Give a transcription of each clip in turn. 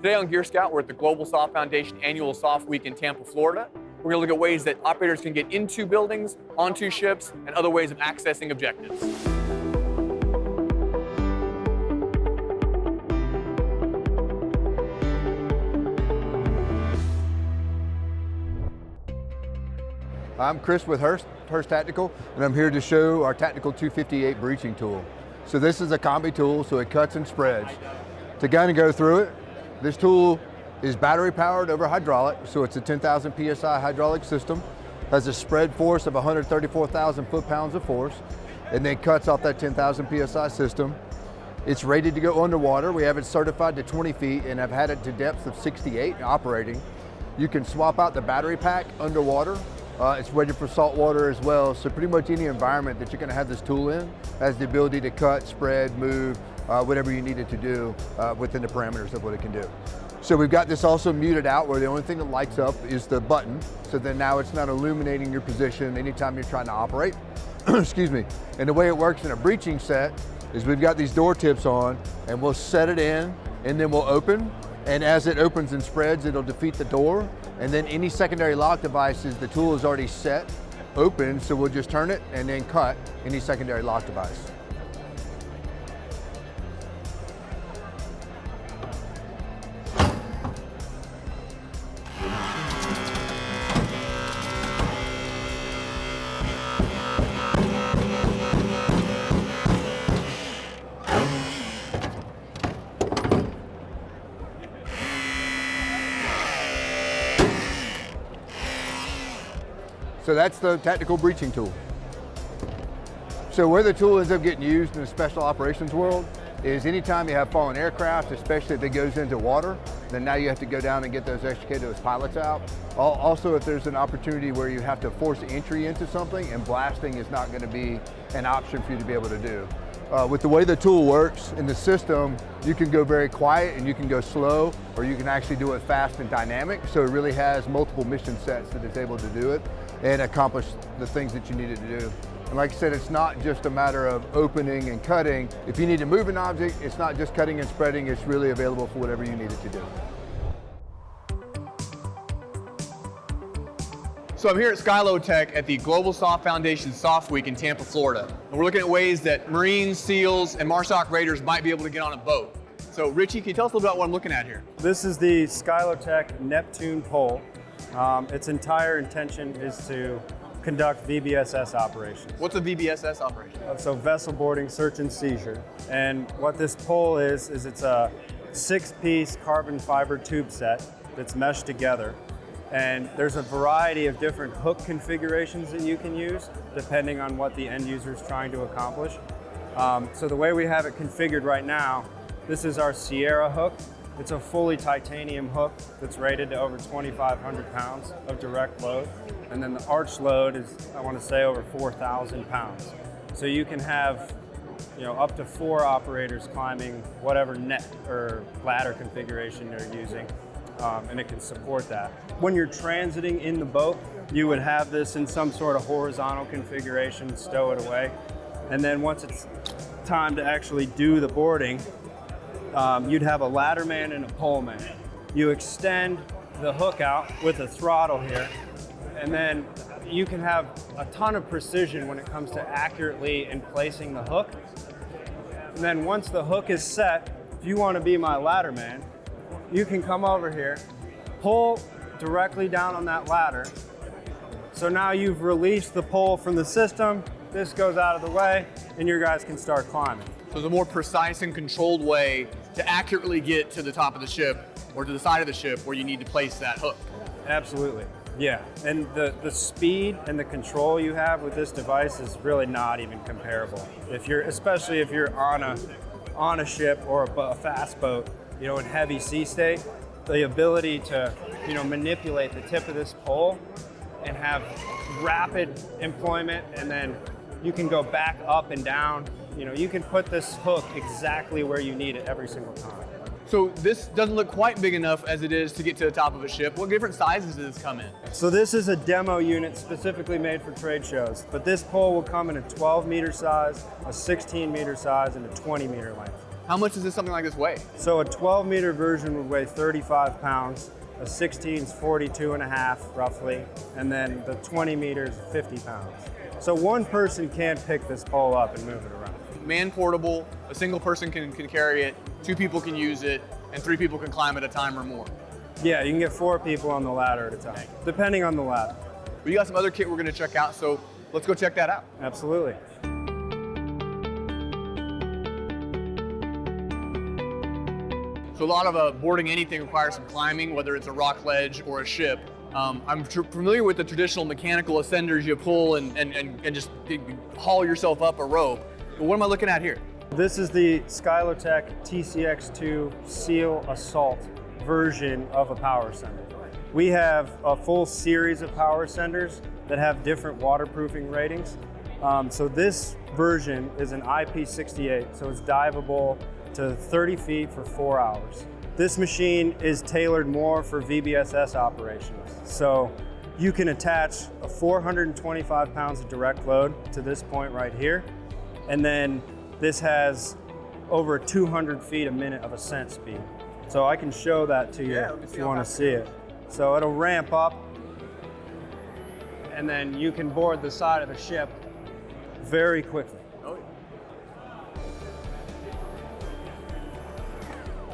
Today on Gear Scout, we're at the Global SOF Foundation Annual SOF Week in Tampa, Florida. We're going to look at ways that operators can get into buildings, onto ships, and other ways of accessing objectives. I'm Chris with Hurst Tactical, and I'm here to show our Tactical 258 breaching tool. So this is a combi tool, so it cuts and spreads. To kind of go through it, this tool is battery powered over hydraulic, so it's a 10,000 PSI hydraulic system, has a spread force of 134,000 foot-pounds of force, and then cuts off that 10,000 PSI system. It's rated to go underwater. We have it certified to 20 feet and have had it to depths of 68 operating. You can swap out the battery pack underwater. It's rated for salt water as well, so pretty much any environment that you're going to have this tool in has the ability to cut, spread, move, whatever you need it to do within the parameters of what it can do. So we've got this also muted out where the only thing that lights up is the button, so then now it's not illuminating your position anytime you're trying to operate. Excuse me. And the way it works in a breaching set is we've got these door tips on, and we'll set it in, and then we'll open, and as it opens and spreads, it'll defeat the door. And then any secondary lock devices, the tool is already set, open, so we'll just turn it and then cut any secondary lock device. So that's the tactical breaching tool. So where the tool ends up getting used in the special operations world is anytime you have fallen aircraft, especially if it goes into water, then now you have to go down and get those extricate those pilots out. Also, if there's an opportunity where you have to force entry into something and blasting is not going to be an option for you to be able to do. With the way the tool works in the system, you can go very quiet and you can go slow, or you can actually do it fast and dynamic. So it really has multiple mission sets that it's able to do it and accomplish the things that you need it to do. And like I said, it's not just a matter of opening and cutting. If you need to move an object, it's not just cutting and spreading, it's really available for whatever you need it to do. So I'm here at Skylotech at the Global SOF Foundation SOF Week in Tampa, Florida. And we're looking at ways that Marines, SEALs, and MARSOC Raiders might be able to get on a boat. So Richie, can you tell us a little about what I'm looking at here? This is the Skylotech Neptune pole. Its entire intention is to conduct VBSS operations. What's a VBSS operation? So vessel boarding, search and seizure. And what this pole is it's a 6-piece carbon fiber tube set that's meshed together. And there's a variety of different hook configurations that you can use depending on what the end user is trying to accomplish. So the way we have it configured right now, this is our Sierra hook. It's a fully titanium hook that's rated to over 2,500 pounds of direct load. And then the arch load is, I want to say, over 4,000 pounds. So you can have, up to 4 operators climbing whatever net or ladder configuration they're using, and it can support that. When you're transiting in the boat, you would have this in some sort of horizontal configuration, stow it away. And then once it's time to actually do the boarding, you'd have a ladder man and a pole man. You extend the hook out with a throttle here, and then you can have a ton of precision when it comes to accurately in placing the hook. And then once the hook is set, if you want to be my ladder man, you can come over here, pull directly down on that ladder. So now you've released the pole from the system, this goes out of the way, and your guys can start climbing. So it's a more precise and controlled way to accurately get to the top of the ship or to the side of the ship where you need to place that hook. Absolutely, yeah. And the speed and the control you have with this device is really not even comparable. Especially if you're on a ship or a fast boat, in heavy sea state, the ability to, manipulate the tip of this pole and have rapid employment, and then you can go back up and down. You can put this hook exactly where you need it every single time. So this doesn't look quite big enough as it is to get to the top of a ship. What different sizes does this come in? So this is a demo unit specifically made for trade shows, but this pole will come in a 12-meter size, a 16-meter size, and a 20-meter length. How much does something like this weigh? So a 12-meter version would weigh 35 pounds, a 16 is 42 and a half roughly, and then the 20 meters, 50 pounds. So one person can't pick this pole up and move it around. Man portable, a single person can carry it, 2 people can use it, and 3 people can climb at a time or more. Yeah, you can get 4 people on the ladder at a time, depending on the ladder. But you got some other kit we're gonna check out, so let's go check that out. Absolutely. So a lot of boarding anything requires some climbing, whether it's a rock ledge or a ship. I'm familiar with the traditional mechanical ascenders you pull and just haul yourself up a rope. But what am I looking at here? This is the Skylotech TCX2 Seal Assault version of a power ascender. We have a full series of power ascenders that have different waterproofing ratings. So this version is an IP68, so it's diveable to 30 feet for 4 hours. This machine is tailored more for VBSS operations. So you can attach a 425 pounds of direct load to this point right here. And then this has over 200 feet a minute of ascent speed. So I can show that to you if you want to see it. So it'll ramp up and then you can board the side of the ship very quickly.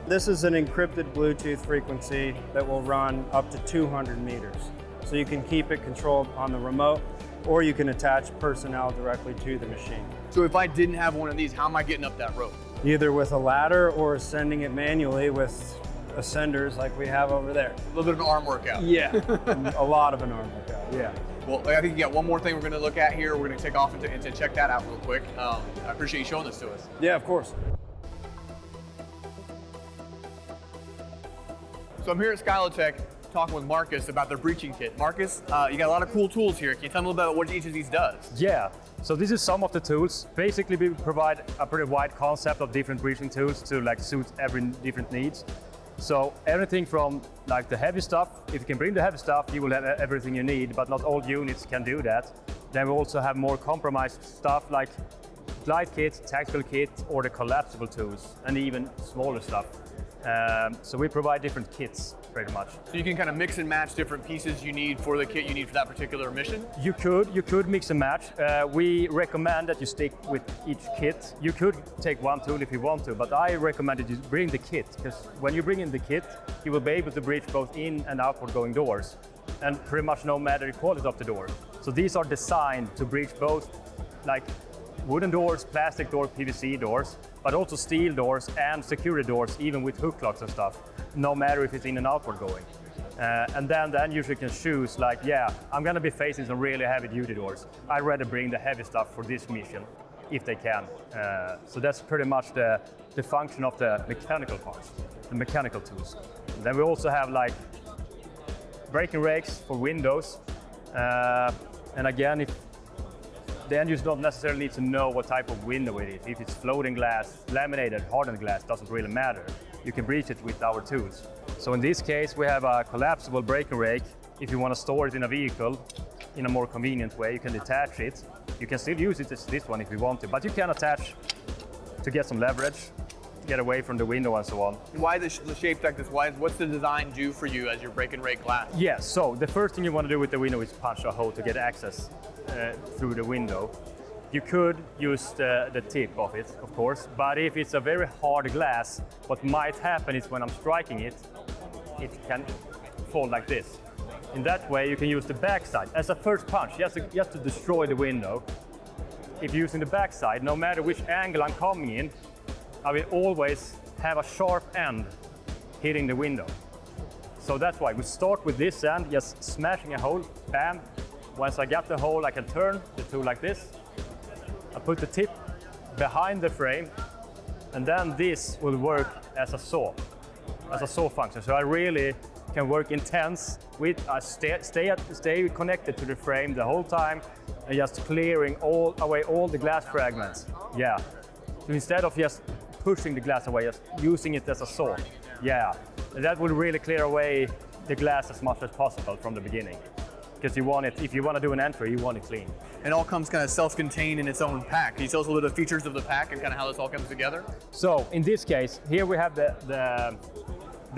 This is an encrypted Bluetooth frequency that will run up to 200 meters. So you can keep it controlled on the remote, or you can attach personnel directly to the machine. So if I didn't have one of these, how am I getting up that rope? Either with a ladder or ascending it manually with ascenders like we have over there. A little bit of an arm workout. Yeah, a lot of an arm workout, yeah. Well, I think you got one more thing we're gonna look at here. We're gonna take off and to check that out real quick. I appreciate you showing this to us. Yeah, of course. So I'm here at Skylotech talking with Marcus about their breaching kit. Marcus, you got a lot of cool tools here. Can you tell me a little bit about what each of these does? Yeah, so this is some of the tools. Basically, we provide a pretty wide concept of different breaching tools to suit every different needs. So everything from like the heavy stuff, if you can bring the heavy stuff, you will have everything you need, but not all units can do that. Then we also have more compromised stuff like glide kit, tactical kit, or the collapsible tools, and even smaller stuff. So we provide different kits, pretty much. So you can kind of mix and match different pieces you need for the kit you need for that particular mission? You could mix and match. We recommend that you stick with each kit. You could take one tool if you want to, but I recommend that you bring the kit, because when you bring in the kit, you will be able to breach both in and outward going doors, and pretty much no matter the quality of the door. So these are designed to breach both like wooden doors, plastic doors, PVC doors, but also steel doors and security doors, even with hook locks and stuff, no matter if it's in and outward going. And then the end user can choose like, yeah, I'm gonna be facing some really heavy duty doors. I'd rather bring the heavy stuff for this mission, if they can. So that's pretty much the function of the mechanical parts, the mechanical tools. And then we also have like braking rakes for windows. And again, if the end user don't necessarily need to know what type of window it is. If it's floating glass, laminated, hardened glass, doesn't really matter. You can breach it with our tools. So in this case, we have a collapsible braking rake. If you want to store it in a vehicle in a more convenient way, you can detach it. You can still use it as this one if you want to, but you can attach to get some leverage, get away from the window and so on. Why the shape like this? What's the design do for you as you're breaking rake glass? Yeah, so the first thing you want to do with the window is punch a hole to get access through the window. You could use the tip of it, of course, but if it's a very hard glass, what might happen is when I'm striking it, it can fall like this. In that way, you can use the backside as a first punch, just to destroy the window. If you're using the backside, no matter which angle I'm coming in, I will always have a sharp end hitting the window. So that's why we start with this end, just smashing a hole, bam. Once I got the hole, I can turn the tool like this. I put the tip behind the frame, and then this will work as a saw function. So I really can work intense with stay connected to the frame the whole time, and just clearing away all the glass fragments. Yeah. So instead of just pushing the glass away, just using it as a saw. Yeah. And that will really clear away the glass as much as possible from the beginning. because you want it, if you want to do an entry, you want it clean. It all comes kind of self-contained in its own pack. Can you tell us a little bit of features of the pack and kind of how this all comes together? So in this case, here we have the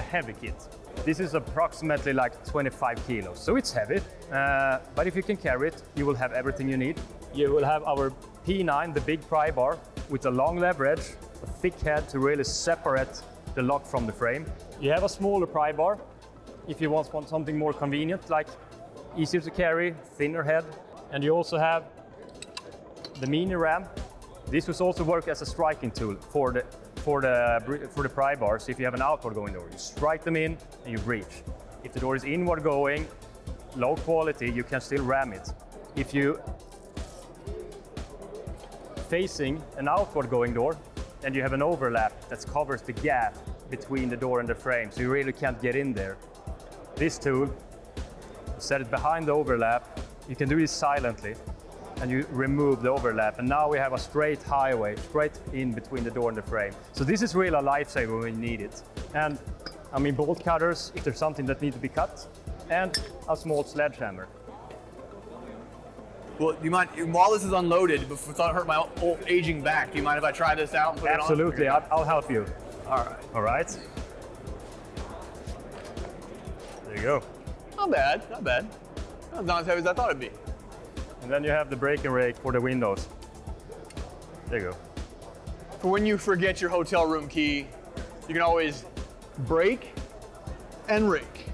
heavy kit. This is approximately like 25 kilos, so it's heavy. But if you can carry it, you will have everything you need. You will have our P9, the big pry bar, with a long leverage, a thick head to really separate the lock from the frame. You have a smaller pry bar if you want something more convenient, like easier to carry, thinner head. And you also have the mini ram. This will also work as a striking tool for the pry bars. If you have an outward going door, you strike them in and you breach. If the door is inward going, low quality, you can still ram it. If you facing an outward going door and you have an overlap that covers the gap between the door and the frame, so you really can't get in there. This tool, set it behind the overlap. You can do this silently, and you remove the overlap. And now we have a straight highway, straight in between the door and the frame. So this is really a lifesaver when you need it. And I mean, bolt cutters, if there's something that needs to be cut, and a small sledgehammer. Well, do you mind, while this is unloaded, before it's not hurt my old aging back, do you mind if I try this out and put Absolutely, it on? I'll help you. All right. All right. There you go. Not bad, not bad. That's not as heavy as I thought it'd be. And then you have the brake and rake for the windows. There you go. For when you forget your hotel room key, you can always brake and rake.